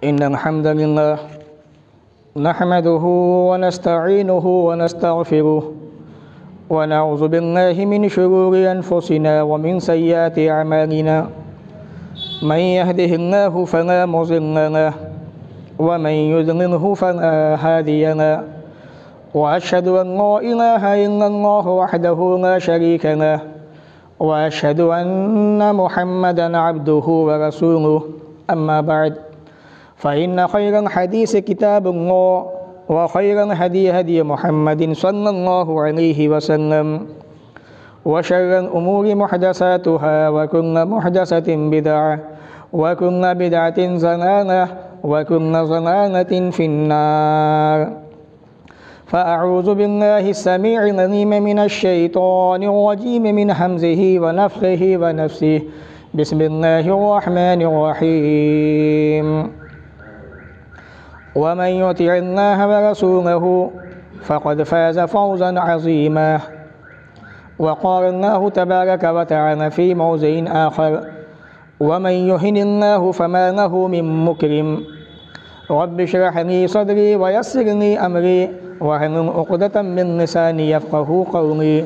इन्नल हम्दलिल्लाह नहमदुहु व नस्तईनुहु व नस्तगफिरुहु व नऊज़ु बिल्लाहि मिन शुरूरि अनफुसिना व मिन सय्यिआति अअमालिना मन यहदिहिल्लाहु फला मुज़िल्ल लहु व मन युज़लिल्हु फला हादिय लहु व अशहदु अन ला इलाहा इल्लल्लाहु वहदहु ला शरीका लहु व अशहदु अन्ना मुहम्मदन अब्दुहु व रसूलुहु अम्मा बअद फ़इन्न खैरल हदीस किताबुल्लाह व खैरल हदी हदी मुहम्मदिन सल्लल्लाहु अलैहि वसल्लम व शर्रल उमूरि मुहदसातुहा व कुल्लु मुहदसतिन बिदअह व कुल्लु बिदअतिन ज़लालह व कुल्लु ज़लालतिन फिन्नार। फ़अऊज़ु बिल्लाहि अस्समीइल अलीम मिनश शैतानिर रजीम मिन हम्ज़िहि व नफ़्ख़िहि व नफ़्सिहि बिस्मिल्लाहिर रहमानिर रहीम। वमन युतिइल्लाह व रसूलहु फ़क़द फ़ाज़ फ़ौज़न अज़ीमा। वक़ाल अल्लाहु तबारक व तआला फ़ी मौज़िइन आख़र वमन युहिनिल्लाहु फ़मा लहु मिन मुक्रिम। रब्बि इश्रह ली सदरी व यस्सिर ली अमरी वहलुल उक़दतम मिन लिसानी यफ़क़हू क़ौली।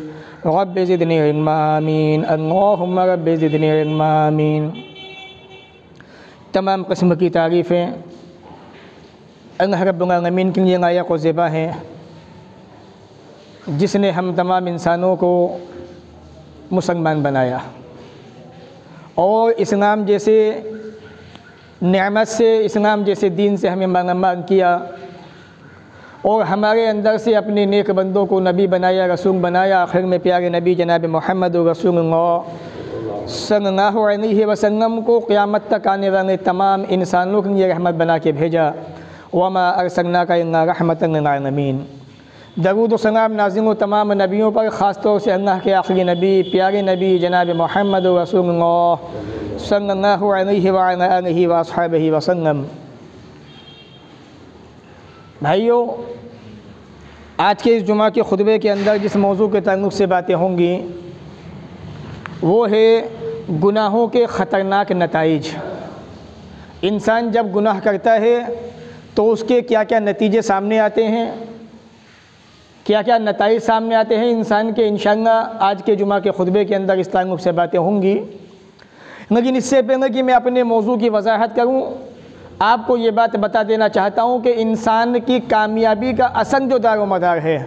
रब्बि ज़िदनी इल्मा आमीन। अल्लाहुम्मा रब्बि ज़िदनी इल्मा आमीन। तमाम किस्म की तारीफ़ें अल्लाह रब्बुल आलमीन के लिए लायक व ज़िबा हैं, जिसने हम तमाम इंसानों को मुसलमान बनाया और इस्लाम जैसे नेमत से, इस्लाम जैसे दीन से हमें मालामाल किया और हमारे अंदर से अपने नेक बंदों को नबी बनाया, रसूल बनाया। आखिर में प्यारे नबी जनाब मोहम्मद रसूलुल्लाह सल्लल्लाहु अलैहि वसल्लम को क़यामत तक आने वाले तमाम इंसानों के लिए रहमत बना के भेजा। वमा अरसलनाका इल्ला रहमतन लिल आलमीन। दरूद व सलाम नाज़िल हो तमाम नबियों पर, ख़ास तौर से अल्लाह के आखिरी नबी प्यारे नबी जनाब मोहम्मद रसूलुल्लाह सल्लल्लाहु अलैहि व अला आलिहि व अस्हाबिहि वसल्लम। भाइयों, आज के इस जुमा के खुतबे के अंदर जिस मौजू के ताल्लुक़ से बातें होंगी वो है गुनाहों के ख़तरनाक नताइज। इंसान जब गुनाह करता है तो उसके क्या क्या नतीजे सामने आते हैं, क्या क्या नताइज सामने आते हैं इंसान के। इंशाअल्लाह आज के जुमा के खुतबे के अंदर इस ताल्लुक़ से बातें होंगी। लेकिन इससे पहले कि मैं अपने मौजू की वजाहत करूं, आपको ये बात बता देना चाहता हूं कि इंसान की कामयाबी का असल जो दारो मदार है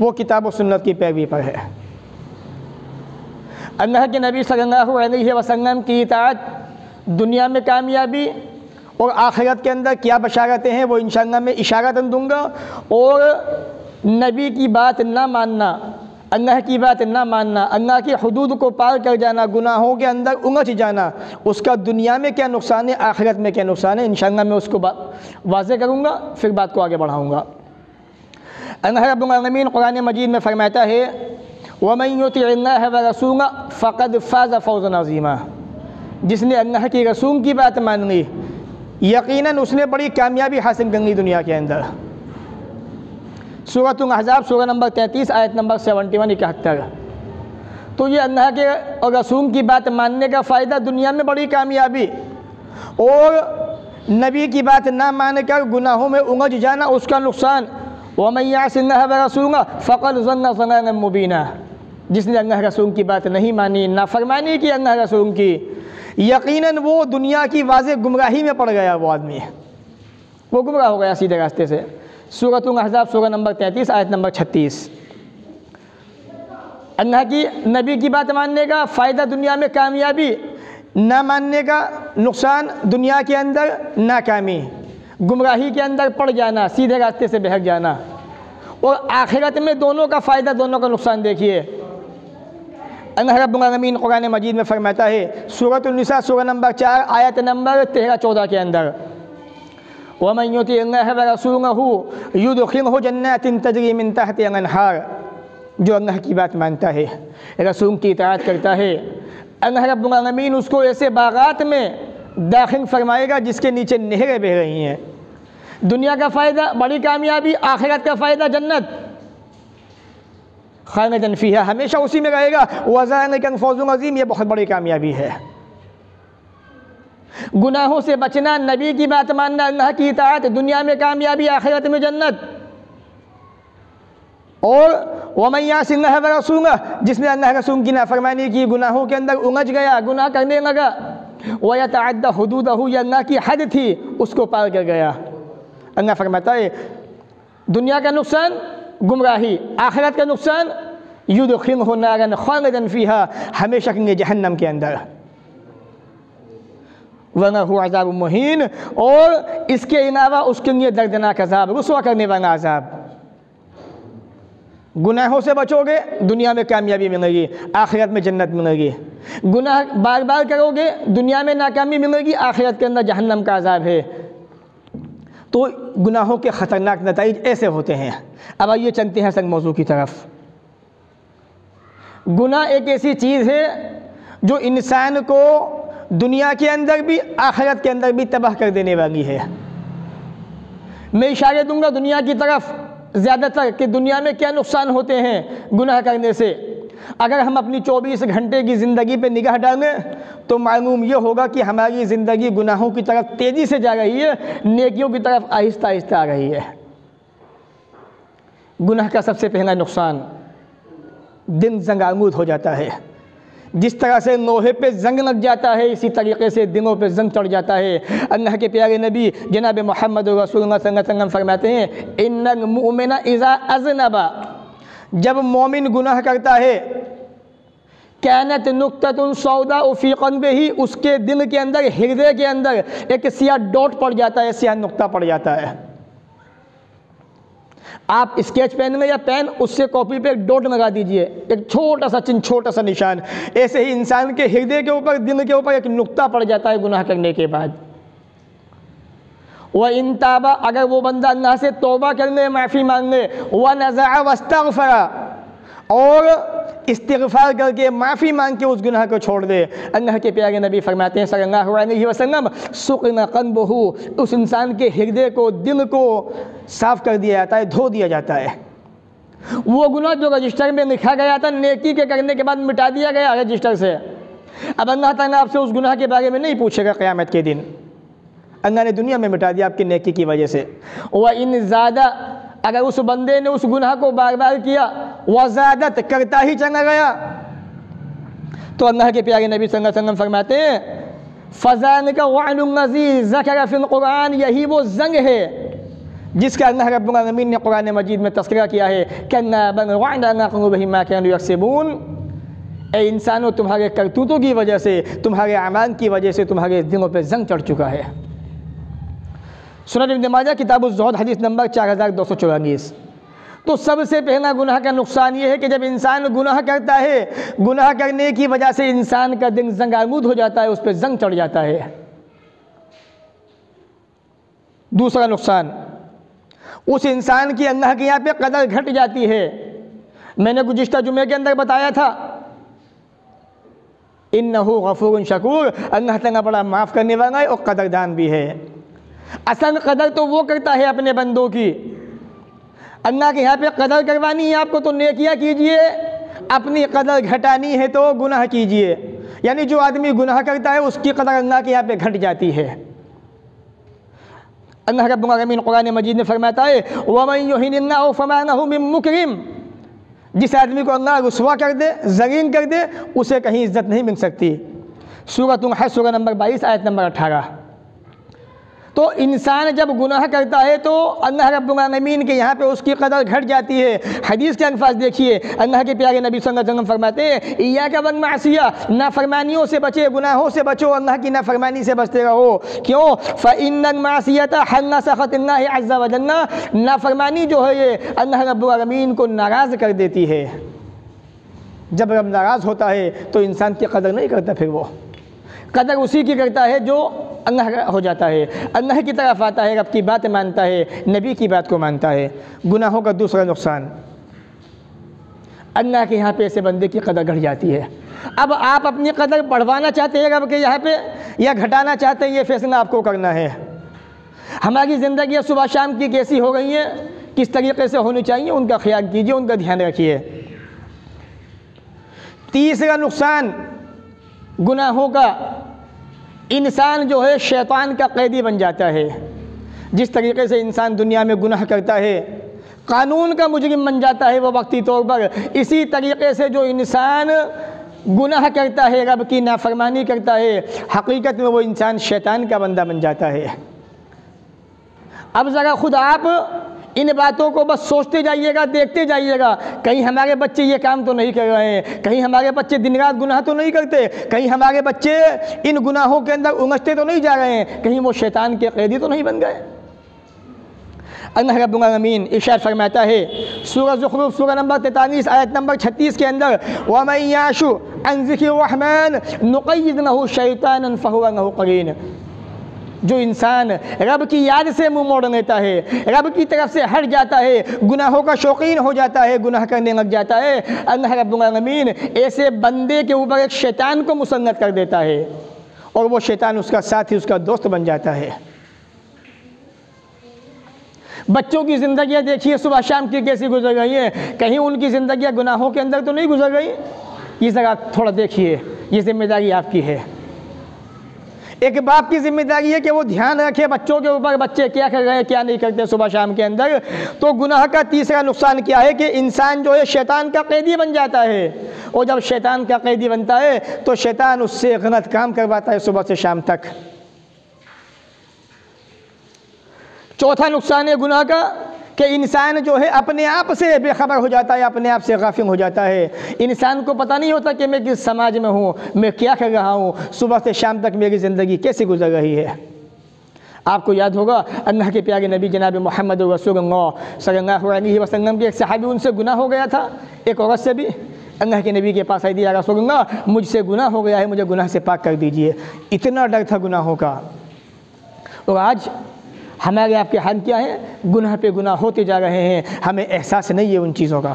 वो किताब व सुन्नत की पैरवी पर है। अल्लाह के नबी सल्लल्लाहु अलैहि वसल्लम की इताअत दुनिया में कामयाबी और आखिरत के अंदर क्या बशारतें हैं वो इंशाअल्लाह मैं इशारतन दूंगा। और नबी की बात ना मानना, अल्लाह की बात ना मानना, अल्लाह की हुदूद को पार कर जाना, गुनाहों के अंदर उलझ जाना, उसका दुनिया में क्या नुकसान है, आखिरत में क्या नुकसान है, इंशाअल्लाह मैं उसको वाज़ेह करूँगा, फिर बात को आगे बढ़ाऊँगा। अल्लाह रब्बुल आलमीन कुरान मजीद में फरमाता है वमन युतिइल्लाह व रसूलहु फ़क़द फ़ाज़ फ़ौज़न अज़ीमा। जिसने अल्लाह की रसूल की बात मान ली यकीनन उसने बड़ी कामयाबी हासिल कर ली दुनिया के अंदर। सूरतुल अहज़ाब सूरह नंबर 33 आयत नंबर 71-71। तो ये अल्लाह के और रसूल की बात मानने का फ़ायदा, दुनिया में बड़ी कामयाबी, और नबी की बात ना मानकर गुनाहों में उलझ जाना उसका नुकसान। वमन यअसिल्लाह व रसूलहु फ़क़द ज़ल्ल ज़लालन मुबीना। जिसने अल्लाह रसूल की बात नहीं मानी, नाफरमानी की अल्लाह रसूल की, यकीनन वो दुनिया की वाज़ेह गुमराही में पड़ गया। वो आदमी वो गुमराह हो गया सीधे रास्ते से। सूरतुल अहज़ाब सूरह नंबर 33 आयत नंबर 36। अल्लाह की नबी की बात मानने का फ़ायदा दुनिया में कामयाबी, ना मानने का नुकसान दुनिया के अंदर नाकामी, गुमराही के अंदर पड़ जाना, सीधे रास्ते से बहक जाना। और आखिरत में दोनों का फ़ायदा दोनों का नुकसान देखिए। अल्लाह रब्बुल आलमीन कुरान मजीद में फरमाता है सूरतुन निसा सूरह नंबर 4 आयत नंबर 13-14 के अंदर वमन युतिइल्लाह व रसूलहु युदखिलहु जन्नातिन तजरी मिन तहतिहा अल-अनहार। जो अल्लाह की बात मानता है, रसूल की इताअत करता है, अल्लाह रब्बुल आलमीन उसको ऐसे बागात में दाखिल फरमाएगा जिसके नीचे नहरें बह रही हैं। दुनिया का फ़ायदा बड़ी कामयाबी, आखिरत का फ़ायदा जन्नत। खालिदन फ़ीहा, हमेशा उसी में रहेगा। वज़ालिकल फ़ौज़ुल अज़ीम, ये बहुत बड़ी कामयाबी है। गुनाहों से बचना, नबी की बात मानना, अल्लाह की इताअत, दुनिया में कामयाबी, आखिरत में जन्नत। और वमन यासिल्लाह व रसूलह, जिसने अल्लाह रसूल की नाफरमानी की, गुनाहों के अंदर उलझ गया, गुनाह करने लगा, व यतअद्दा हुदूदहू, या अल्लाह की हद थी उसको पार कर गया। अल्लाह फरमाता है दुनिया का नुकसान गुमराही, आखिरत का नुकसान युदखिलहु नारन खालिदन फीहा, हमेशा के लिए जहन्नम के अंदर, वलहु अज़ाब मुहीन, और इसके अलावा उसके लिए दर्दनाक अज़ाब, रुसवा करने वाला अज़ाब। गुनाहों से बचोगे दुनिया में कामयाबी मिलेगी, आखिरत में जन्नत मिलेगी। गुनाह बार बार करोगे दुनिया में नाकामी मिलेगी, आखिरत के अंदर जहन्नम का अज़ाब है। तो गुनाहों के ख़तरनाक नतीजे ऐसे होते हैं। अब आइए चलते हैं असल मौजू की तरफ। गुनाह एक ऐसी चीज़ है जो इंसान को दुनिया के अंदर भी आखिरत के अंदर भी तबाह कर देने वाली है। मैं इशारे दूंगा दुनिया की तरफ ज़्यादातर कि दुनिया में क्या नुकसान होते हैं गुनाह करने से। अगर हम अपनी 24 घंटे की ज़िंदगी पे निगाह डालें तो मालूम ये होगा कि हमारी ज़िंदगी गुनाहों की तरफ तेज़ी से जा रही है, नेकियों की तरफ आहिस्ता आहिस्ता आ रही है। गुनाह का सबसे पहला नुकसान, दिन जंग आलूद हो जाता है। जिस तरह से लोहे पे जंग लग जाता है, इसी तरीके से दिलों पे जंग चढ़ जाता है। अल्लाह के प्यारे नबी जनाब मोहम्मद रसूलुल्लाह सल्लल्लाहु अलैहि वसल्लम फरमाते हैं इन्नल मुमिना इज़ा अज़नबा, जब मोमिन गुनाह करता है, कानत नुक्ततुन सौदा फी क़ल्बिही, उसके दिल के अंदर, हृदय के अंदर एक सियाह डॉट पड़ जाता है, सियाह नुक्ता पड़ जाता है। आप स्केच पेन में या पेन उससे कॉपी पे एक डॉट लगा दीजिए, एक छोटा सा चिन्ह, छोटा सा निशान। ऐसे ही इंसान के हृदय के ऊपर, दिल के ऊपर एक नुक्ता पड़ जाता है गुनाह करने के बाद। वह इन ताबा, अगर वो बंदा अल्लाह से तौबा कर ले, माफ़ी मांग ले, वह नज़ा वस्तग़फ़रा, और इस्तिग़फ़ार करके माफ़ी मांग के उस गुनाह को छोड़ दे, अल्लाह के प्यारे नबी फरमाते हैं सल्लल्लाहु अलैहि वसल्लम सुक़िना क़ल्बुहु, उस इंसान के हृदय को, दिल को साफ़ कर दिया जाता है, धो दिया जाता है। वो गुनाह जो रजिस्टर में लिखा गया था, नेकी के करने के बाद मिटा दिया गया रजिस्टर से, अब अल्लाह ताला आपसे उस गुनाह के बारे में नहीं पूछेगा क़यामत के दिन। अल्लाह ने दुनिया में मिटा दिया आपकी नेकी की वजह से। व इन ज़्यादा, अगर उस बंदे ने उस गुनाह को बार बार किया, वह ज़्यादत करता ही चला गया, तो अल्लाह के प्यारे नबी सल्लल्लाहु अलैहि वसल्लम फरमाते हैं फ़ज़ान का वानुल नज़ीर ज़करा फ़िल क़ुरआन, यही वो जंग है जिसका अल्लाह रब्बुल आलमीन ने कुरान मजीद में तज़किरा किया है। कन्ना बल रअना अला क़ुलूबिहिम मा कानू यक्सिबून, ए इंसानों तुम्हारे करतूतों की वजह से, तुम्हारे अमाल की वजह से तुम्हारे दिलों पर जंग चढ़ चुका है। सुनन इब्न माजा किताबुज़्ज़ुहद हदीस नंबर 4244। तो सबसे पहला गुनाह का नुकसान ये है कि जब इंसान गुनाह करता है, गुनाह करने की वजह से इंसान का दिल जंग आलूद हो जाता है, उस पर जंग चढ़ जाता है। दूसरा नुकसान, उस इंसान की अल्लाह के यहाँ पे कदर घट जाती है। मैंने गुज़िश्ता जुमे के अंदर बताया था इन्नहु गफूरुन शकूर, अल्लाह ताला बड़ा माफ़ करने वाला है और कदरदान भी है। असल कदर तो वो करता है अपने बंदों की। अल्लाह के यहाँ पे कदर करवानी है आपको तो नेकियां कीजिए, अपनी कदर घटानी है तो गुनाह कीजिए। यानी जो आदमी गुनाह करता है उसकी कदर अल्लाह के यहाँ पे घट जाती है। अल्लाह रब्बुल आलमीन कुरान मजीद में फरमाता है वमन युहिनिल्लाहु फमा लहु मिन मुकरिम, जिस आदमी को अल्लाह रुसवा कर दे, ज़लील कर दे, उसे कहीं इज्जत नहीं मिल सकती। सूरह हज सूरह नंबर 22 आयत नंबर 18। तो इंसान जब गुनाह करता है तो अल्लाह रब्बुल आलमीन के यहाँ पे उसकी कदर घट जाती है। हदीस के अल्फाज देखिए, अल्लाह के प्यारे नबी सल्लल्लाहु अलैहि वसल्लम फरमाते हैं इय्याका वल मासिया, नाफरमानियों से बचे, गुनाहों से बचो, अल्लाह की नाफरमानी से बचते रहो। क्यों? फ़इन्नल मासियता हल्ला सख़तिल्लाहि अज़्ज़ा व जल्ला, नाफरमानी जो है ये अल्लाह रब्बुल आलमीन को नाराज़ कर देती है। जब रब नाराज़ होता है तो इंसान की कदर नहीं करता, फिर वो कदर उसी की करता है जो अल्लाह हो जाता है, अल्लाह की तरफ आता है, रब की बात मानता है, नबी की बात को मानता है। गुनाहों का दूसरा नुकसान, अल्लाह के यहाँ पे ऐसे बंदे की कदर घट जाती है। अब आप अपनी कदर बढ़वाना चाहते हैं रब के यहाँ पे या घटाना चाहते हैं, ये फैसला आपको करना है। हमारी ज़िंदगी सुबह शाम की कैसी हो गई है, किस तरीके से होनी चाहिए, उनका ख्याल कीजिए, उनका ध्यान रखिए। तीसरा नुकसान गुनाहों का इंसान जो है शैतान का कैदी बन जाता है। जिस तरीके से इंसान दुनिया में गुनाह करता है, कानून का मुजरिम बन जाता है वो वक्ती तौर पर, इसी तरीके से जो इंसान गुनाह करता है, रब की नाफरमानी करता है, हकीकत में वो इंसान शैतान का बंदा बन जाता है। अब ज़रा खुद आप इन बातों को बस सोचते जाइएगा, देखते जाइएगा, कहीं हमारे बच्चे ये काम तो नहीं कर रहे हैं, कहीं हमारे बच्चे दिन रात गुनाह तो नहीं करते, कहीं हमारे बच्चे इन गुनाहों के अंदर उलझते तो नहीं जा रहे हैं, कहीं वो शैतान के कैदी तो नहीं बन गए। अल्लाह रब्बुल आलमीन इरशाद फरमाता है सूरह ज़ुखरूफ सूरह नंबर 43 आयत नंबर 36 के अंदर, वमन याशु अन ज़िक्रि रहमान नुक़य्यिद लहु शैतानन फहुव लहु क़रीन। जो इंसान रब की याद से मुंह मोड़ लेता है, रब की तरफ से हट जाता है, गुनाहों का शौकीन हो जाता है, गुनाह करने लग जाता है, अल्लाह रब्बुल आलमीन ऐसे बंदे के ऊपर एक शैतान को मुसल्लत कर देता है और वो शैतान उसका साथी, उसका दोस्त बन जाता है। बच्चों की ज़िंदगियाँ देखिए सुबह शाम की कैसी गुजर रही हैं, कहीं उनकी ज़िंदगियाँ गुनाहों के अंदर तो नहीं गुजर रही। ये ज़रा थोड़ा देखिए, ये जिम्मेदारी आपकी है। एक बाप की जिम्मेदारी है कि वो ध्यान रखे बच्चों के ऊपर, बच्चे क्या कर रहे हैं क्या नहीं करते सुबह शाम के अंदर। तो गुनाह का तीसरा नुकसान क्या है कि इंसान जो है शैतान का कैदी बन जाता है, और जब शैतान का कैदी बनता है तो शैतान उससे गलत काम करवाता है सुबह से शाम तक। चौथा नुकसान है गुनाह का कि इंसान जो है अपने आप से बेखबर हो जाता है, अपने आप से गाफिल हो जाता है। इंसान को पता नहीं होता कि मैं किस समाज में हूँ, मैं क्या कर रहा हूँ, सुबह से शाम तक मेरी ज़िंदगी कैसे गुजर रही है। आपको याद होगा अल्लाह के प्यारे नबी जनाब मोहम्मद रसूलुल्लाह सल्लल्लाहु अलैहि वसल्लम के एक सहाबी, उनसे गुनाह हो गया था, एक औरत से भी। अल्लाह के नबी के पास आई, दिया रसूलुल्लाह मुझसे गुनाह हो गया है, मुझे गुनाह से पाक कर दीजिए। इतना डर था गुनाहों का। और आज हमारे आपके हाल क्या है, गुनाह पे गुनाह होते जा रहे हैं, हमें एहसास नहीं है उन चीज़ों का।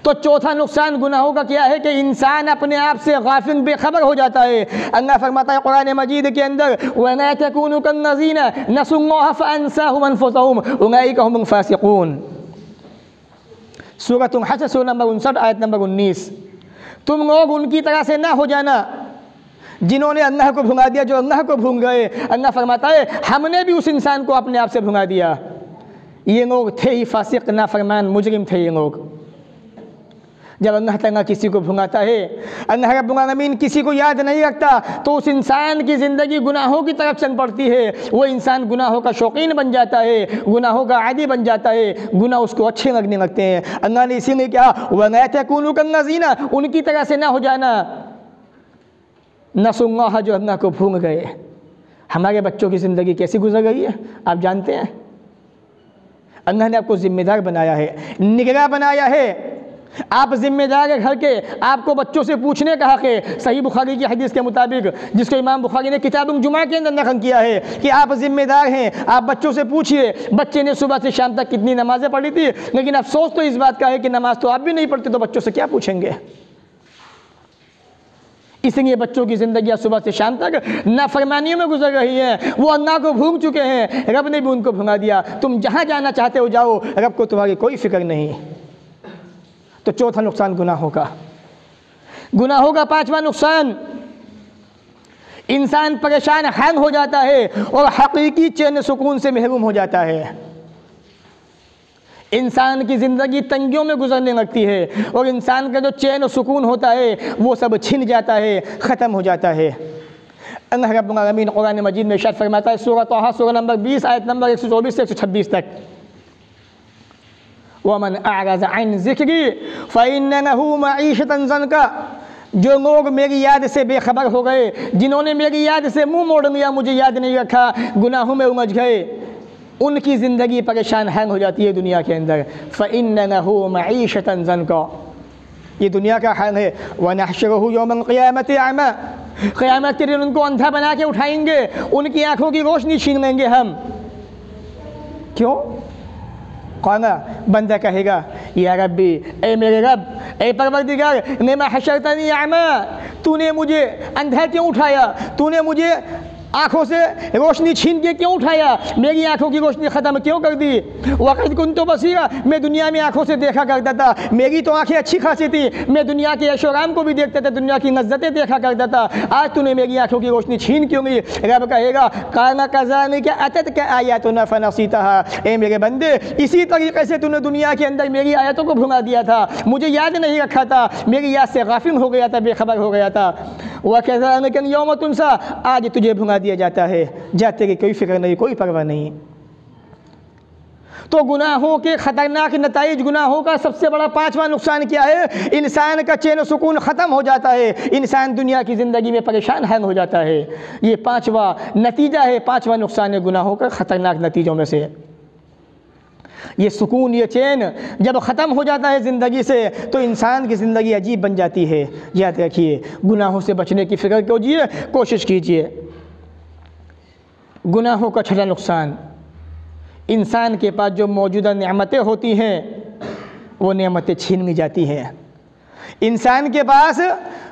तो चौथा नुकसान गुनाहों का क्या है कि इंसान अपने आप से गाफिल बेखबर हो जाता है। अल्लाह फरमाता है कुरान मजीद के अंदर, वला तकूनु कल्लज़ीना नसुल्लाह फअनसाहुम अनफुसहुम उलाइका हुमुल फासिकून। सूरह हश्र सूरह नंबर 59 आयत नंबर 19। तुम लोग उनकी तरह से ना हो जाना जिन्होंने अल्लाह को भुला दिया, जो अल्लाह को भूल गए। अल्लाह फरमाता है हमने भी उस इंसान को अपने आप से भुला दिया। ये लोग थे ही फासिक, नाफरमान, मुजरिम थे ये लोग। जब अल्लाह ताला किसी को भुलाता है, अल्लाह रब्बुल आलमीन किसी को याद नहीं रखता, तो उस इंसान की ज़िंदगी गुनाहों की तरफ चल पड़ती है। वो इंसान गुनाहों का शौकीन बन जाता है, गुनाहों का आदी बन जाता है, गुनाह उसको अच्छे लगने लगते हैं। अल्लाह ने इसीलिए कहा वला तकूनु कल्लज़ीना, उनकी तरह से ना हो जाना नसुल्लाह, जो अल्लाह को भूल गए। हमारे बच्चों की ज़िंदगी कैसी गुजर गई है आप जानते हैं। अल्लाह ने आपको ज़िम्मेदार बनाया है, निगरान बनाया है। आप ज़िम्मेदार है घर के, आपको बच्चों से पूछने का हक़ है। सही बुखारी की हदीस के मुताबिक, जिसको इमाम बुखारी ने किताबुल जुमा के अंदर नक़ल किया है कि आप ज़िम्मेदार हैं। आप बच्चों से पूछिए बच्चे ने सुबह से शाम तक कितनी नमाज़ें पढ़ी थी, लेकिन अफसोस तो इस बात का है कि नमाज तो आप भी नहीं पढ़ते, तो बच्चों से क्या पूछेंगे। इसलिए बच्चों की ज़िंदगी सुबह से शाम तक नाफरमानियों में गुजर रही है। वो अल्लाह को भूल चुके हैं, रब ने भी उनको भुला दिया। तुम जहाँ जाना चाहते हो जाओ, रब को तुम्हारी कोई फिक्र नहीं। तो चौथा नुकसान गुनाहों का। गुनाहों का पांचवा नुकसान, इंसान परेशान हैंग हो जाता है और हकीकी चैन सुकून से महरूम हो जाता है। इंसान की ज़िंदगी तंगियों में गुजरने लगती है और इंसान का जो चैन और सुकून होता है वो सब छिन जाता है, ख़त्म हो जाता है। अल्लाह रब्बुल आलमीन कुरान मजीद में इरशाद फरमाता है सूरह तौहा सूरह नंबर 20 आयत नंबर 124 से 126 तक, वमन अअरज़ अन ज़िक्री फ़इन्न लहू मईशतन ज़न्का। जो लोग मेरी याद से बेखबर हो गए, जिन्होंने मेरी याद से मुँह मोड़ लिया, मुझे याद नहीं रखा, गुनाहों में उलझ गए, उनकी ज़िंदगी परेशान हैंग हो जाती है दुनिया के अंदर। फ़इन्न लहू मईशतन ज़न्का, ये दुनिया का हाल है। वनहशुरुहु यौमल क़ियामति अमा, क़यामत के दिन उनको अंधा बना के उठाएंगे, उनकी आँखों की रोशनी छीन लेंगे हम। क्यों? कौन बंदा कहेगा या रब्बी, ए मेरे रब, ए परवरदिगार, लिमा हशरतनी अमा, तूने मुझे अंधा क्यों उठाया, तूने मुझे आँखों से रोशनी छीन के क्यों उठाया, मेरी आँखों की रोशनी ख़त्म क्यों कर दी। वक़्त कुन तो बसीरा, मैं दुनिया में आँखों से देखा करता था, मेरी तो आँखें अच्छी खासी थी, मैं दुनिया के ऐशोराम को भी देखता था, दुनिया की लज़्ज़तें देखा करता था, आज तूने मेरी आँखों की रोशनी छीन क्यों ली। रब कहेगा काना कज़ानी क्या अतत क्या आयातुना फनसीतहा, ए मेरे बंदे इसी तरीके से तूने दुनिया के अंदर मेरी आयतों को भुला दिया था, मुझे याद नहीं रखा था, मेरी याद से गाफिल हो गया था, बेखबर हो गया था। वह कहता यौम तुनसा, आज तुझे भुला दिया जाता है, जा तेरी कोई फिक्र नहीं, कोई परवाह नहीं। तो गुनाहों के ख़तरनाक नताइज, गुनाहों का सबसे बड़ा पांचवा नुकसान क्या है, इंसान का चैन सुकून ख़त्म हो जाता है, इंसान दुनिया की ज़िंदगी में परेशान हैंग हो जाता है। ये पांचवा नतीजा है, पांचवा नुकसान है गुनाहों का ख़तरनाक नतीजों में से। ये सुकून, ये चैन जब ख़त्म हो जाता है ज़िंदगी से तो इंसान की ज़िंदगी अजीब बन जाती है। याद रखिए, गुनाहों से बचने की फ़िक्र कीजिए, कोशिश कीजिए। गुनाहों का छठा नुकसान, इंसान के पास जो मौजूदा नेमतें होती हैं वो नेमतें छीन ली जाती हैं। इंसान के पास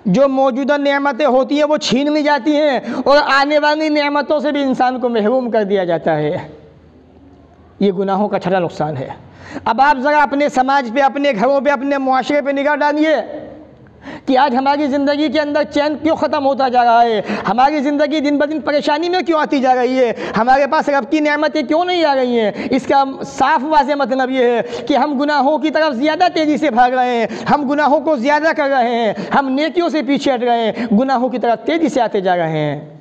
जो मौजूदा नेमतें होती हैं वो छीन ली जाती हैं और आने वाली नेमतों से भी इंसान को महरूम कर दिया जाता है। ये गुनाहों का छठा नुकसान है। अब आप ज़रा अपने समाज पे, अपने घरों पे, अपने मुआशरे पे निगाह डालिए कि आज हमारी ज़िंदगी के अंदर चैन क्यों ख़त्म होता जा रहा है, हमारी ज़िंदगी दिन ब दिन परेशानी में क्यों आती जा रही है, हमारे पास रब की नेमतें क्यों नहीं आ रही हैं। इसका साफ वाज़ेह मतलब ये है कि हम गुनाहों की तरफ ज़्यादा तेज़ी से भाग रहे हैं, हम गुनाहों को ज़्यादा कर रहे हैं, हम नेकियों से पीछे हट रहे हैं, गुनाहों की तरफ तेज़ी से आते जा रहे हैं।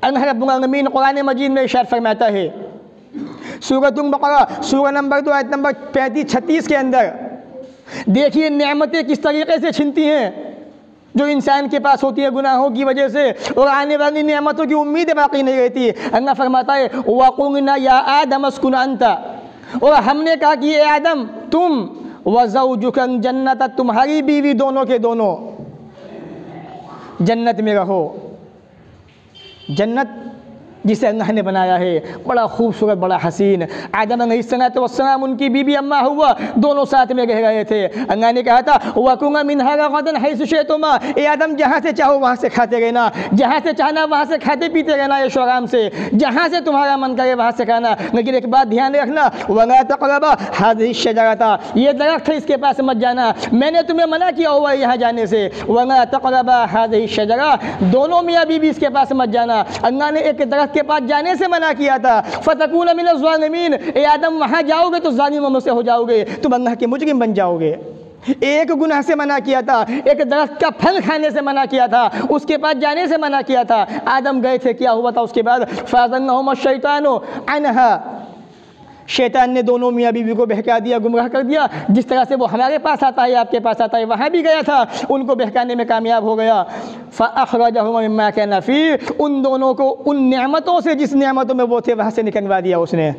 अल्लाह रब्बुल आलमीन कुरान मजीद में इरशाद फरमाता है, सूरह बकरा सूरह नंबर 2 आयत नंबर 35-36 के अंदर, देखिए नेमतें किस तरीके से छिनती हैं जो इंसान के पास होती है गुनाहों की वजह से, और आने वाली नेमतों की उम्मीद बाकी नहीं रहती। अल्लाह फरमाता है वक़ुलना या आदम अस्कुन अंता, और हमने कहा कि ये आदम तुम व ज़ौजुका जन्नत, तुम्हारी बीवी दोनों के दोनों जन्नत में रहो। जन्नत जिसे अल्लाह ने बनाया है बड़ा खूबसूरत, बड़ा हसीन। आदम अलैहिस्सलाम उनकी बीबी अम्मा हुआ दोनों साथ में रह रहे थे। अल्लाह ने कहा था वकुला मिनहा रगदन हैसु शिअतुमा, ए आदम जहाँ से चाहो वहाँ से खाते रहना, जहाँ से चाहना वहाँ से खाते पीते रहना ऐशो आराम से, जहाँ से तुम्हारा मन करे वहाँ से खाना। लेकिन एक बात ध्यान रखना, वला तक़रबा हाज़िहि शजरता, ये दरख्त है इसके पास मत जाना, मैंने तुम्हें मना किया हुआ है यहाँ जाने से। वला तक़रबा हाज़िहि शजरा, दोनों मियाँ बीवी इसके पास मत जाना। अल्लाह ने एक दरख्त के पास जाने से मना किया था, फतकून मिनज़ ज़ालिमीन, ए आदम वहाँ जाओगे तो ज़ालिमों में से हो जाओगे, तुम अल्लाह के मुजरिम बन जाओगे। एक गुनाह से मना किया था, एक दरख्त का फल खाने से मना किया था, उसके पास जाने से मना किया था। आदम गए थे, क्या हुआ था उसके बाद, फ़अज़ल्लहुमा शैतानु अन्हा, शैतान ने दोनों मियाँ बीवी को बहका दिया, गुमराह कर दिया। जिस तरह से वो हमारे पास आता है, आपके पास आता है, वहाँ भी गया था, उनको बहकाने में कामयाब हो गया। फ़अख़रजहुमा मिम्मा काना फ़ीह, उन दोनों को उन नेमतों से जिस नेमतों में वो थे वहाँ से निकलवा दिया उसने।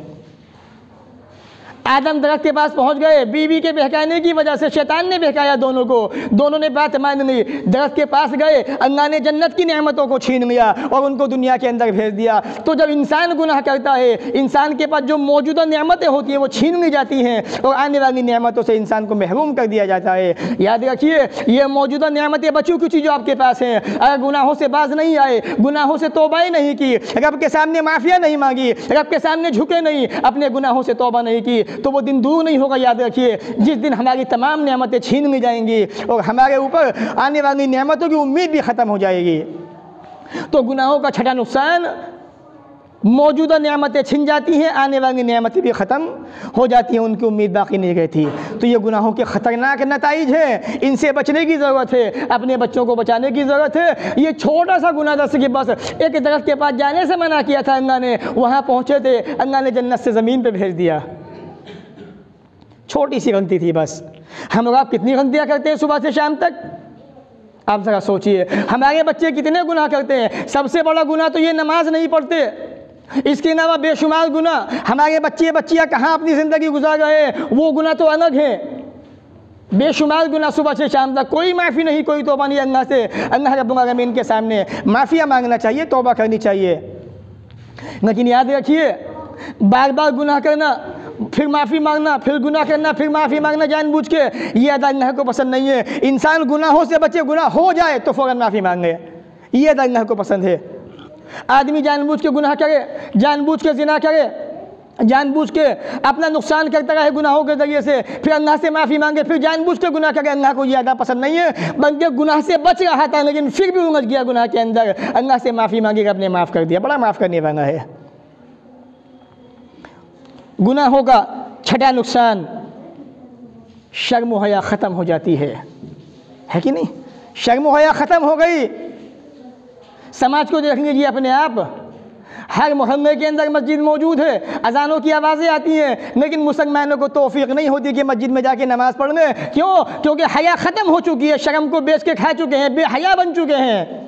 आदम दरख्त के पास पहुंच गए, बीवी के बहकाने की वजह से शैतान ने बहकाया दोनों को, दोनों ने बात मान ली, दरख्त के पास गए, अल्लाह ने जन्नत की नेमतों को छीन लिया और उनको दुनिया के अंदर भेज दिया। तो जब इंसान गुनाह करता है, इंसान के पास जो मौजूदा नेमतें होती हैं वो छीन ली जाती हैं और आने वाली नेमतों से इंसान को महरूम कर दिया जाता है। याद रखिए, ये मौजूदा नेमतें बच्चों की चीज़ जो आपके पास हैं, अगर गुनाहों से बाज नहीं आए, गुनाहों से तौबा ही नहीं की, रब के सामने माफ़िया नहीं मांगी, रब के सामने झुके नहीं, अपने गुनाहों से तौबा नहीं की, तो वो दिन दूर नहीं होगा। याद रखिए, जिस दिन हमारी तमाम नेमतें छीन ली जाएंगी और हमारे ऊपर आने वाली नेमतों की उम्मीद भी ख़त्म हो जाएगी। तो गुनाहों का छठा नुकसान, मौजूदा नेमतें छिन जाती हैं, आने वाली नेमतें भी ख़त्म हो जाती हैं, उनकी उम्मीद बाकी नहीं रहती। तो ये गुनाहों के ख़तरनाक नताइज हैं, इनसे बचने की ज़रूरत है, अपने बच्चों को बचाने की ज़रूरत है। ये छोटा सा गुनाह दस कि बस एक दरख्त के पास जाने से मना किया था अल्लाह ने, वहाँ पहुँचे थे, अल्लाह ने जन्नत से ज़मीन पर भेज दिया। छोटी सी गलती थी बस। हम लोग आप कितनी गलतियाँ करते हैं सुबह से शाम तक, आप ज़रा सोचिए। हमारे बच्चे कितने गुनाह करते हैं। सबसे बड़ा गुनाह तो ये नमाज नहीं पढ़ते, इसके अलावा बेशुमार गुनाह। हमारे बच्चे बच्चियाँ कहाँ अपनी ज़िंदगी गुजार रहे हैं, वो गुनाह तो अलग है। बेशुमार गुनाह सुबह से शाम तक, कोई माफ़ी नहीं, कोई तौबा नहीं अल्लाह से। अल्लाह रब्बुल आलमीन के सामने माफ़िया मांगना चाहिए, तौबा करनी चाहिए। लेकिन याद रखिए, बार बार गुनाह करना, फिर माफ़ी मांगना, फिर गुनाह करना, फिर माफ़ी मांगना जानबूझ के, ये अदा अल्लाह को पसंद नहीं है। इंसान गुनाहों से बचे, गुनाह हो जाए तो फ़ौरन माफ़ी मांगे, ये अल्लाह को पसंद है। आदमी जानबूझ के गुनाह करे, जानबूझ के ज़िना करे, जानबूझ के अपना नुकसान करता रहे गुनाहों के ज़रिए से, फिर अल्लाह से माफ़ी मांगे, फिर जानबूझ के गुनाह करे, अल्लाह को ये ज़्यादा पसंद नहीं है। बल्कि गुनाह से बच रहा था लेकिन फिर भी उलझ गया गुनाह के अंदर, अल्लाह से माफ़ी मांगी, रब ने माफ़ कर दिया। बड़ा माफ़ करने वाला है। गुनाहों का छठा नुकसान, शर्म व हया ख़त्म हो जाती है कि नहीं? शर्म व हया ख़त्म हो गई। समाज को देख लीजिए अपने आप, हर मोहल्ले के अंदर मस्जिद मौजूद है, अजानों की आवाज़ें आती हैं, लेकिन मुसलमानों को तौफीक नहीं होती कि मस्जिद में जाके नमाज़ पढ़ लें। क्यों? क्योंकि हया ख़त्म हो चुकी है, शर्म को बेच के खा चुके हैं, बेहया बन चुके हैं।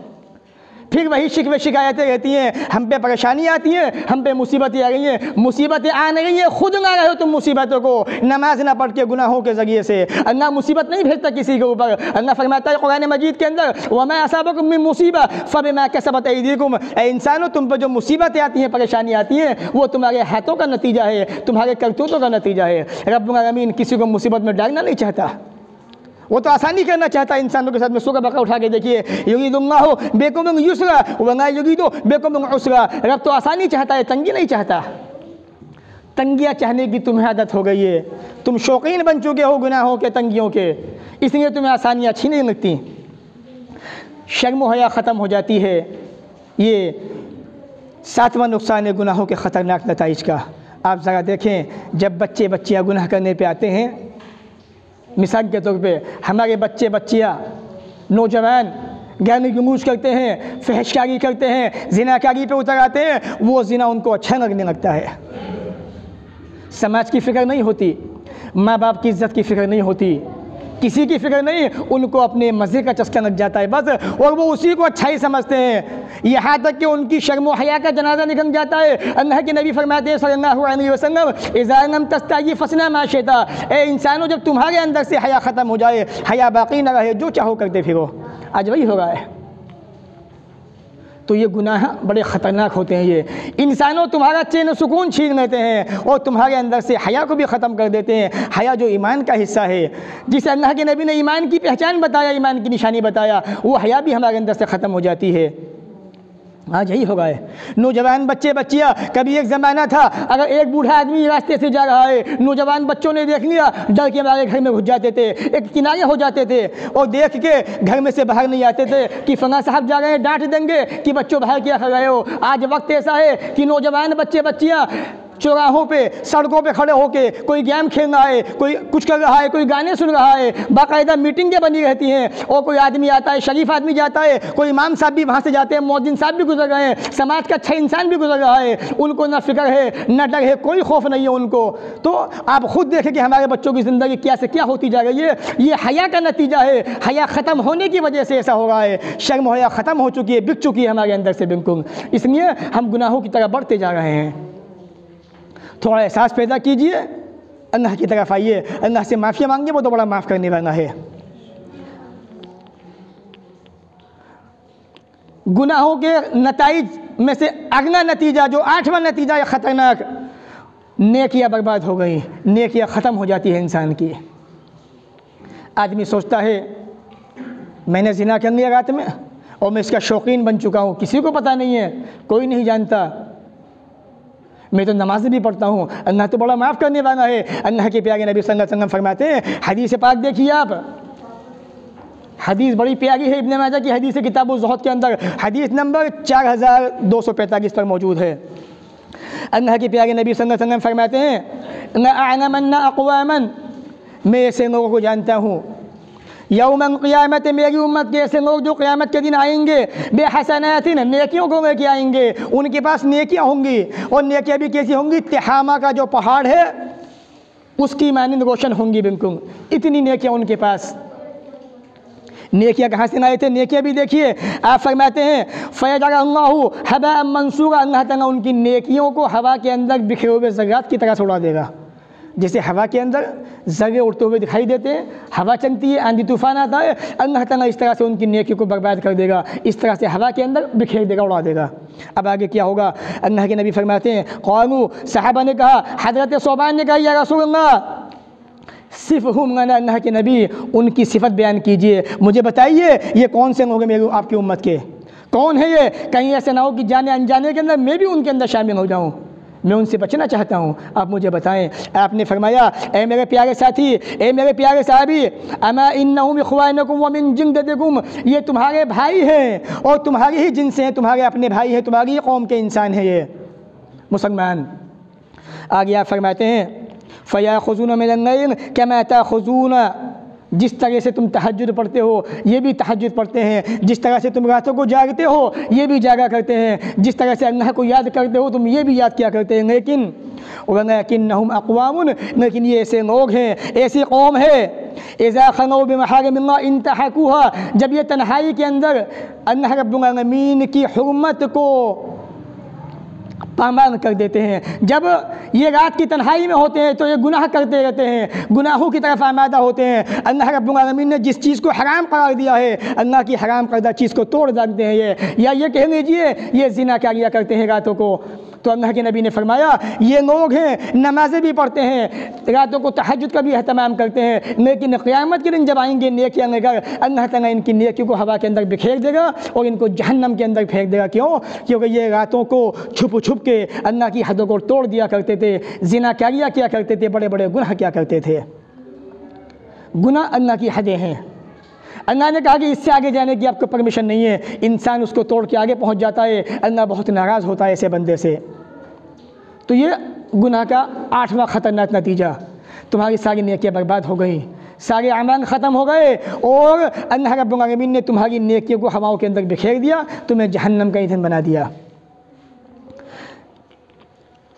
फिर वही शिकवे शिकायतें रहती हैं, हम पे परेशानी आती हैं, हम पे मुसीबतें आ रही हैं। मुसीबतें आ नहीं हैं, खुद ना रहे हो तुम मुसीबतों को, नमाज ना पढ़ के गुनाहों के ज़रिए से। अल्लाह मुसीबत नहीं भेजता किसी के ऊपर। अल्लाह फरमाता है कुरान मजीद के अंदर, वमा असाबकुम मिन मुसीबत फबिमा कसबत अयदीकुम, ऐ इंसानों तुम पर जो मुसीबतें आती हैं, परेशानी आती हैं, वो तुम्हारे हाथों का नतीजा है, तुम्हारे करतूतों का नतीजा है। रब्बुल आलमीन किसी को मुसीबत में डालना नहीं चाहता, वो तो आसानी करना चाहता है इंसानों के साथ में। सूरह बकरा उठा के देखिए, युरीदुल्लाहु बिकुमुल युस्रा वला युरीदु बिकुमुल उसरा। रब तो आसानी चाहता है, तंगी नहीं चाहता। तंगियाँ चाहने की तुम्हें आदत हो गई है, तुम शौकीन बन चुके हो गुनाहों के, तंगियों के, इसलिए तुम्हें आसानियाँ अच्छी नहीं लगती। शर्म व हया ख़त्म हो जाती है। ये सातवां नुकसान है गुनाहों के ख़तरनाक नताइज का। आप ज़रा देखें, जब बच्चे बच्चियाँ गुनाह करने पे आते हैं, मिसाल के तौर पे हमारे बच्चे बच्चियाँ नौजवान गाने की मूज करते हैं, फहशकारी करते हैं, ज़िनाकारी पे उतर आते हैं, वो ज़िना उनको अच्छा लगने लगता है। समाज की फ़िक्र नहीं होती, माँ बाप की इज़्ज़त की फ़िक्र नहीं होती, किसी की फ़िक्र नहीं, उनको अपने मज़े का चस्का लग जाता है बस, और वो उसी को अच्छा ही समझते हैं। यहाँ तक कि उनकी शर्म व हया का जनाजा निकल जाता है। अल्लाह के नबी फरमाते हैं सल्लल्लाहु अलैहि वसल्लम, इज़ा लम तस्ताई फसना मा शिता, ए इंसानों जब तुम्हारे अंदर से हया ख़त्म हो जाए, हया बाकी न रहे, जो चाहो करते फिरो। आज वही हो रहा है। तो ये गुनाह बड़े ख़तरनाक होते हैं। ये इंसानों तुम्हारा चैन सुकून छीन लेते हैं और तुम्हारे अंदर से हया को भी ख़त्म कर देते हैं। हया जो ईमान का हिस्सा है, जिसे अल्लाह के नबी ने ईमान की पहचान बताया, ईमान की निशानी बताया, वो हया भी हमारे अंदर से ख़त्म हो जाती है। आज यही हो गया है। नौजवान बच्चे बच्चियाँ, कभी एक ज़माना था अगर एक बूढ़ा आदमी रास्ते से जा रहा है, नौजवान बच्चों ने देख लिया, डर के हमारे घर में घुस जाते थे, एक किनारे हो जाते थे और देख के घर में से बाहर नहीं आते थे कि फला साहब जा रहे हैं, डांट देंगे कि बच्चों बाहर क्या कर रहे हो। आज वक्त ऐसा है कि नौजवान बच्चे बच्चियाँ चौराहों पे, सड़कों पे खड़े होके कोई गेम खेल रहा है, कोई कुछ कर रहा है, कोई गाने सुन रहा है, बाकायदा मीटिंगें बनी रहती हैं। और कोई आदमी आता है, शरीफ आदमी जाता है, कोई इमाम साहब भी वहाँ से जाते हैं, मौजिन साहब भी गुजर रहे हैं, समाज का अच्छा इंसान भी गुजर रहा है, उनको ना फिक्र है ना डर है, कोई खौफ नहीं है उनको। तो आप खुद देखें कि हमारे बच्चों की ज़िंदगी क्या से क्या होती जा रही है। ये हया का नतीजा है। हया ख़त्म होने की वजह से ऐसा हो रहा है। शर्म हया ख़त्म हो चुकी है, बिक चुकी है हमारे अंदर से बिल्कुल, इसलिए हम गुनाहों की तरफ बढ़ते जा रहे हैं। थोड़ा एहसास पैदा कीजिए, अल्लाह की तरफ आइए, अल्लाह से माफ़ी मांगिए, वो तो बड़ा माफ़ करने वाला है। गुनाहों के नताइज में से अगला नतीजा, जो आठवां नतीजा है ख़तरनाक, नेकियां बर्बाद हो गई, नेकियां ख़त्म हो जाती है इंसान की। आदमी सोचता है मैंने ज़िना कर लिया रात में और मैं इसका शौकीन बन चुका हूँ, किसी को पता नहीं है, कोई नहीं जानता, मैं तो नमाज़ भी पढ़ता हूँ, अल्लाह तो बड़ा माफ़ करने वाला है। अल्लाह के प्यारे नबी सल्लल्लाहु अलैहि वसल्लम फरमाते हैं, हदीस पाक देखिए आप, हदीस बड़ी प्यारी है, इब्न माजा की हदीस है, किताबुल ज़ुहद के अंदर हदीस नंबर 4245 पर मौजूद है। अल्लाह के प्यारे नबी सल्लल्लाहु अलैहि वसल्लम फरमाते हैं, न अअलमन्ना अक़वामन, मैं ऐसे लोगों को जानता हूँ, यौमल क़ियामत, मेरी उम्मत के ऐसे लोग जो क़ियामत के दिन आएंगे, बेहसनातिन, नेकियों को लेके आएंगे, उनके पास नेकियां होंगी और नेकियां भी कैसी होंगी, तिहामा का जो पहाड़ है उसकी मानिंद रोशन होंगी, बिल्कुल इतनी नेकियां उनके पास। नेकियां कहाँ से लाए थे, नेकियां भी देखिए, आप फरमाते हैं फ़यजअलहु हबा मंसूरा, अल्लाह ताला उनकी नेकियों को हवा के अंदर बिखरे हुए ज़र्रात की तरह उड़ा देगा। जैसे हवा के अंदर ज़र्रे उड़ते हुए दिखाई देते हैं, हवा चलती है, आंधी तूफान आता है, अल्लाह ताला इस तरह से उनकी नेकियों को बर्बाद कर देगा, इस तरह से हवा के अंदर बिखेर देगा, उड़ा देगा। अब आगे क्या होगा, अल्लाह के नबी फरमाते हैं, क़ालू, सहाबा ने कहा, हज़रत सौबान ने कहा, या रसूलल्लाह सिफ़हुम लना, अल्लाह के नबी उनकी सिफ़त बयान कीजिए, मुझे बताइए ये कौन से लोग हैं मेरी आपकी उम्मत के, कौन है ये? कहीं ऐसे ना हो कि जाने अनजाने के अंदर मैं भी उनके अंदर शामिल हो जाऊँ, मैं उनसे बचना चाहता हूँ। आप मुझे बताएं। आपने फरमाया, ए मेरे प्यारे साथी, ए मेरे प्यारे साहबी, अमा इन्नहुम इख्वानुकुम व मिन जिंदतिकुम, ये तुम्हारे भाई हैं और तुम्हारी ही जिनसे हैं, तुम्हारे अपने भाई हैं, तुम्हारी ही कौम के इंसान हैं ये मुसलमान। आगे आप फरमाते हैं, फ़याख़ुज़ून मिनल-लैल कमा ताख़ुज़ून, जिस तरह से तुम तहज्जुद पढ़ते हो ये भी तहज्जुद पढ़ते हैं, जिस तरह से तुम रातों को जागते हो ये भी जागा करते हैं, जिस तरह से अल्लाह को याद करते हो तुम ये भी याद किया करते हैं। लेकिन अक़वामुन, लेकिन ये ऐसे लोग हैं, ऐसी कौम है, इज़ा खलौ बिमहारिमिल्लाह इंतहकुहा, जब ये तन्हाई के अंदर अल्लाह रब्बुल आलमीन की हुर्मत को पामाल कर देते हैं, जब ये रात की तन्हाई में होते हैं तो ये गुनाह करते रहते हैं, गुनाहों की तरफ आमादा होते हैं। अल्लाह रब्बुल आलमीन ने जिस चीज़ को हराम करार दिया है, अल्लाह की हराम करदा चीज़ को तोड़ डालते हैं ये, या ये कह लीजिए ये ज़िना किया करते हैं रातों को। तो अल्लाह के नबी ने फरमाया, ये लोग हैं नमाज़ें भी पढ़ते हैं, रातों को तहज्जुद का भी अहतमाम करते हैं, लेकिन क़यामत के दिन जब आएंगे नेकियां लेकर, अल्लाह ताला इनकी नेकियों को हवा के अंदर बिखेर देगा और इनको जहन्नम के अंदर फेंक देगा। क्यों? क्योंकि ये रातों को छुप छुप के अल्लाह की हदों को तोड़ दिया करते थे, ज़िना किया करते थे, बड़े बड़े गुनाह किया करते थे। गुनाह अल्लाह की हदें हैं। अल्लाह ने कहा कि इससे आगे जाने की आपको परमिशन नहीं है। इंसान उसको तोड़ के आगे पहुंच जाता है, अल्लाह बहुत नाराज़ होता है ऐसे बंदे से। तो ये गुनाह का 8वां ख़तरनाक नतीजा, तुम्हारी सारी नेकियां बर्बाद हो गई, सारे अमाल ख़त्म हो गए और अल्लाह रब्बुल आलमीन ने तुम्हारी नेकियों को हवाओं के अंदर बिखेर दिया, तुम्हें जहन्नम का ईंधन बना दिया।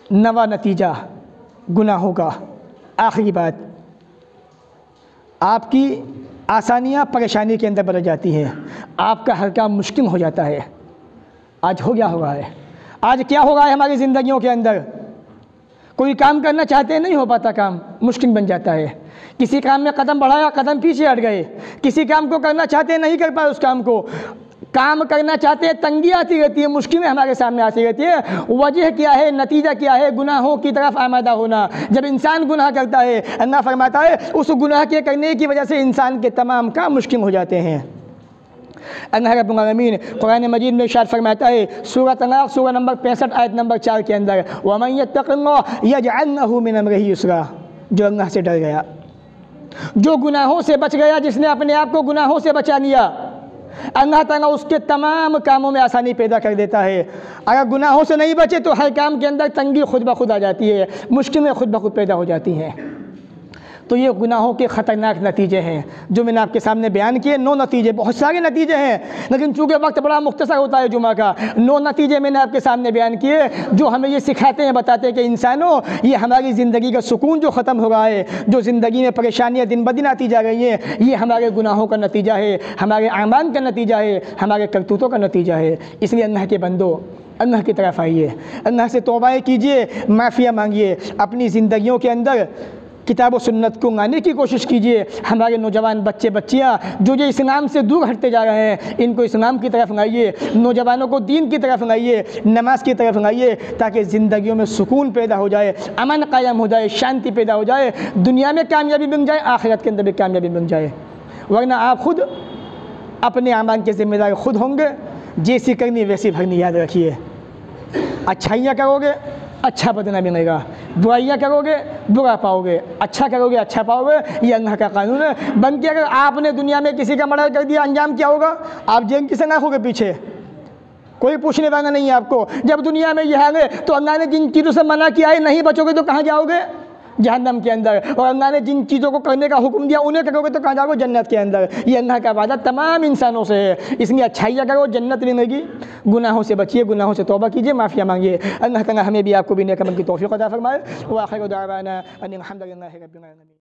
9वां नतीजा गुनाहों का, आखिरी बात, आपकी आसानियाँ परेशानी के अंदर बदल जाती हैं, आपका हर काम मुश्किल हो जाता है। आज हो गया होगा है, आज क्या हो रहा है हमारी ज़िंदगियों के अंदर, कोई काम करना चाहते हैं नहीं हो पाता, काम मुश्किल बन जाता है। किसी काम में कदम बढ़ाया, कदम पीछे हट गए, किसी काम को करना चाहते हैं नहीं कर पाए, उस काम को काम करना चाहते हैं, तंगी आती रहती है, मुश्किलें हमारे सामने आती रहती है। वजह क्या है, नतीजा क्या है? गुनाहों की तरफ आमादा होना। जब इंसान गुनाह करता है, अल्लाह फरमाता है उस गुनाह के करने की वजह से इंसान के तमाम काम मुश्किल हो जाते हैं। अल्लाह रब्बुल आलमीन कुरान मजीद में इरशाद फरमाता है, सूरह तलाक़ सूरह नंबर 65 आयत नंबर 4 के अंदर, वमन यत्तक़िल्लाह यजअल लहू मिन अमरिही युस्रा, जो अल्लाह से डर गया, जो गुनाहों से बच गया, जिसने अपने आप को गुनाहों से बचा लिया, अल्लाह ताला उसके तमाम कामों में आसानी पैदा कर देता है। अगर गुनाहों से नहीं बचे तो हर काम के अंदर तंगी खुद ब खुद आ जाती है, मुश्किलें खुद ब खुद पैदा हो जाती हैं। तो ये गुनाहों के ख़तरनाक नतीजे हैं जो मैंने आपके सामने बयान किए। 9 नतीजे, बहुत सारे नतीजे हैं, लेकिन चूँकि वक्त बड़ा मुख्तसर होता है जुमा का, 9 नतीजे मैंने आपके सामने बयान किए जो हमें ये सिखाते हैं, बताते हैं कि इंसानों, ये हमारी ज़िंदगी का सुकून जो ख़त्म हो रहा है, जो ज़िंदगी में परेशानियाँ दिन ब दिन आती जा रही हैं, ये हमारे गुनाहों का नतीजा है, हमारे आमाल का नतीजा है, हमारे करतूतों का नतीजा है। इसलिए अल्लाह के बंदो, अल्लाह की तरफ आइए, अल्लाह से तौबाएँ कीजिए, माफ़िया मांगिए, अपनी ज़िंदगियों के अंदर किताब और सुन्नत को लाने की कोशिश कीजिए। हमारे नौजवान बच्चे बच्चियाँ जो इस्लाम से दूर हटते जा रहे हैं, इनको इस्लाम की तरफ लाइए, नौजवानों को दीन की तरफ लाइए, नमाज की तरफ लाइए, ताकि ज़िंदगियों में सुकून पैदा हो जाए, अमन कायम हो जाए, शांति पैदा हो जाए, दुनिया में कामयाबी मिल जाए, आखिरत के अंदर भी कामयाबी मिल जाए। वरना आप खुद अपने अमाल के ज़िम्मेदार खुद होंगे, जैसी करनी वैसी भरनी। याद रखिए, अच्छाइयाँ करोगे अच्छा बदला मिलेगा, बुराइयाँ करोगे बुरा पाओगे, अच्छा करोगे अच्छा पाओगे, ये अल्लाह का कानून है। बल्कि अगर आपने दुनिया में किसी का मर्डर कर दिया, अंजाम क्या होगा? आप जेल की सना होगे पीछे, कोई पूछने वाला नहीं है आपको। जब दुनिया में यह हाल है तो अल्लाह ने जिन चीज़ों से मना किया है, नहीं बचोगे तो कहाँ जाओगे? जहन्नम के अंदर। और अल्लाह ने जिन चीज़ों को करने का हुक्म दिया उन्हें करोगे तो कहाँ जाओगे? जन्नत के अंदर। ये अल्लाह का वादा तमाम इंसानों से है, इसलिए अच्छाइयाँ करो, जन्नत मिलेगी। गुनाहों से बचिए, गुनाहों से तौबा कीजिए, माफ़िया मांगिए। अल्लाह ताला हमें भी आपको भी नेक अमल की तौफीक अता फरमाए। व आखिर दावाना अनिल हम्दुलिल्लाहि रब्बिल आलमीन।